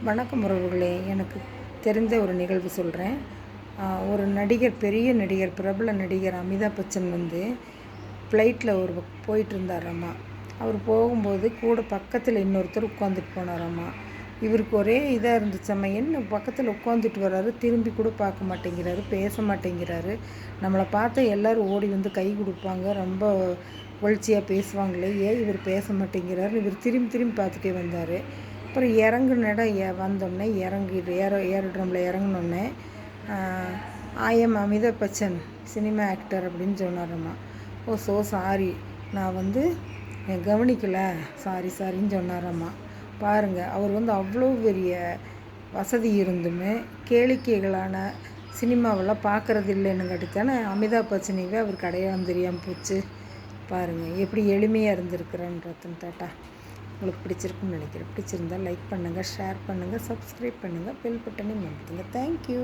வணக்கம் உறவுகளே. எனக்கு தெரிந்த ஒரு நிகழ்வு சொல்கிறேன். ஒரு நடிகர், பெரிய நடிகர், பிரபல நடிகர் அமிதாப் பச்சன் ஃப்ளைட்டில் போயிட்டு இருந்தாராம்மா. அவர் போகும்போது கூட பக்கத்தில் இன்னொருத்தர் உட்காந்துட்டு போனாராம்மா. இவருக்கு ஒரே இதாக இருந்துச்சாம்மா, என்ன பக்கத்தில் உட்காந்துட்டு வர்றாரு, திரும்பி கூட பார்க்க மாட்டேங்கிறாரு, பேச மாட்டேங்கிறாரு, நம்மளை பார்த்தா எல்லோரும் ஓடி வந்து கை கொடுப்பாங்க, ரொம்ப புகழ்ச்சியாக பேசுவாங்களே, ஏன் இவர் பேச மாட்டேங்கிறாரு, இவர் திரும்பி திரும்பி பார்த்துட்டே வந்தார். அப்புறம் இறங்குன இடம் வந்தோடனே ஏரோட்ரமில் இறங்கினோடனே I'm Amitabh Bachchan, cinema actor அப்படின்னு சொன்னாரம்மா. ஓ சாரி, நான் கவனிக்கலை, சாரின்னு சொன்னாரம்மா. பாருங்கள், அவர் அவ்வளோ பெரிய வசதி இருந்துமே கேளிக்கைகளான சினிமாவெல்லாம் பார்க்குறது இல்லைன்னுங்காட்டி அமிதாப் பச்சனைவே அவருக்கு அடையாளம் தெரியாமல் போச்சு. பாருங்கள் எப்படி எளிமையாக இருந்திருக்கிறேன். ரத்தன் டாட்டா. உங்களுக்கு பிடிச்சிருக்குன்னு நினைக்கிறேன். பிடிச்சிருந்தால் லைக் பண்ணுங்கள், ஷேர் பண்ணுங்கள், சப்ஸ்கிரைப் பண்ணுங்கள், பெல் பட்டனையும் அழுத்துங்க. தேங்க்யூ.